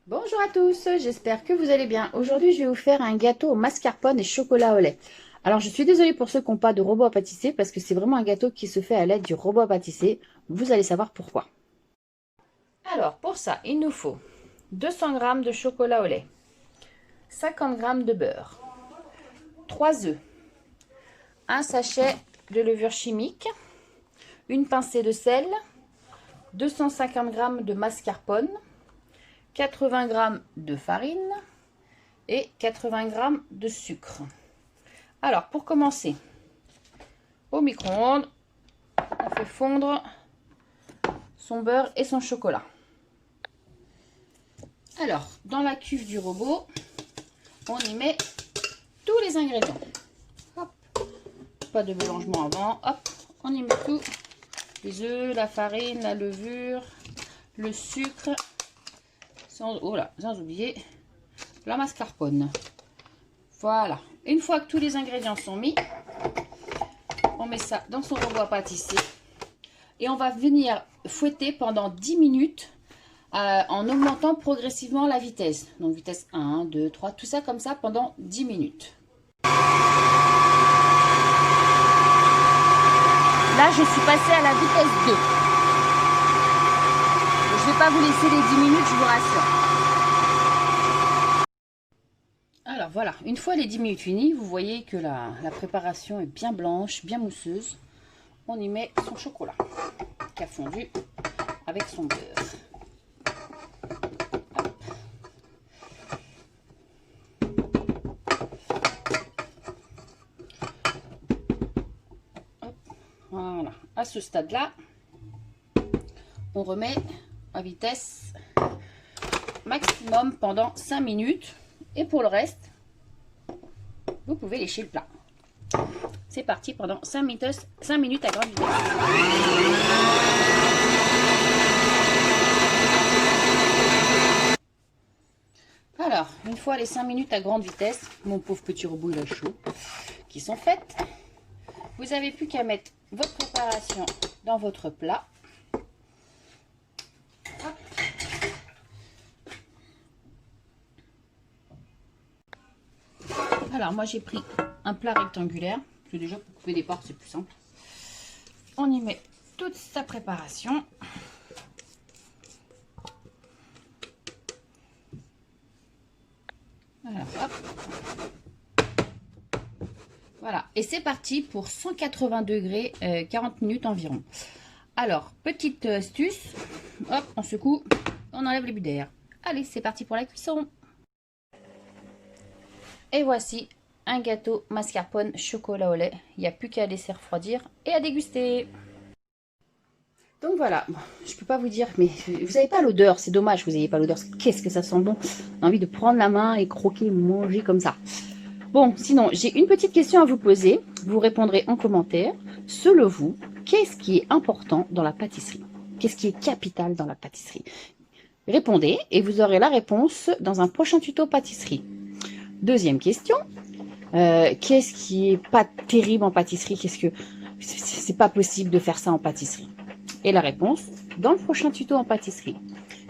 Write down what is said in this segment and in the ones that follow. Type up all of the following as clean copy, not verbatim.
Bonjour à tous, j'espère que vous allez bien. Aujourd'hui, je vais vous faire un gâteau au mascarpone et chocolat au lait. Alors, je suis désolée pour ceux qui n'ont pas de robot à pâtisser parce que c'est vraiment un gâteau qui se fait à l'aide du robot à pâtisser. Vous allez savoir pourquoi. Alors, pour ça, il nous faut 200 g de chocolat au lait, 50 g de beurre, 3 œufs, un sachet de levure chimique, une pincée de sel, 250 g de mascarpone, 80 g de farine et 80 g de sucre. Alors, pour commencer, au micro-ondes, on fait fondre son beurre et son chocolat. Alors, dans la cuve du robot, on y met tous les ingrédients. Hop. Pas de mélangement avant. Hop, on y met tout. Les œufs, la farine, la levure, le sucre, sans oublier la mascarpone. Voilà. Une fois que tous les ingrédients sont mis, on met ça dans son robot à pâtisser et on va venir fouetter pendant 10 minutes en augmentant progressivement la vitesse. Donc vitesse 1, 2, 3, tout ça comme ça pendant 10 minutes. Là, je suis passée à la vitesse 2. Je ne vais pas vous laisser les 10 minutes, je vous rassure. Alors voilà, une fois les 10 minutes finies, vous voyez que la préparation est bien blanche, bien mousseuse. On y met son chocolat qui a fondu avec son beurre. Hop, voilà, à ce stade-là, on remet à vitesse maximum pendant 5 minutes. Et pour le reste, vous pouvez lécher le plat. C'est parti pendant 5 minutes à grande vitesse. Alors, une fois les 5 minutes à grande vitesse, mon pauvre petit robot il est chaud, qui sont faites, vous n'avez plus qu'à mettre votre préparation dans votre plat. Hop. Alors, moi j'ai pris un plat rectangulaire, parce que déjà pour couper des parts c'est plus simple. On y met toute sa préparation. Alors, hop. Voilà, et c'est parti pour 180 degrés, 40 minutes environ. Alors, petite astuce, hop, on secoue, on enlève les bulles d'air. Allez, c'est parti pour la cuisson. Et voici un gâteau mascarpone chocolat au lait. Il n'y a plus qu'à laisser refroidir et à déguster. Donc voilà, je peux pas vous dire, mais vous n'avez pas l'odeur, c'est dommage que vous n'ayez pas l'odeur. Qu'est-ce que ça sent bon. On a envie de prendre la main et croquer, manger comme ça. Bon, sinon, j'ai une petite question à vous poser. Vous répondrez en commentaire. Selon vous, qu'est-ce qui est important dans la pâtisserie? Qu'est-ce qui est capital dans la pâtisserie? Répondez et vous aurez la réponse dans un prochain tuto pâtisserie. Deuxième question. Qu'est-ce qui est pas terrible en pâtisserie? Qu'est-ce que c'est pas possible de faire ça en pâtisserie? Et la réponse dans le prochain tuto en pâtisserie.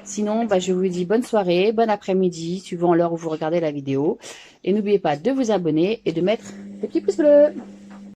Sinon, je vous dis bonne soirée, bon après-midi, suivant l'heure où vous regardez la vidéo. Et n'oubliez pas de vous abonner et de mettre le petit pouce bleu.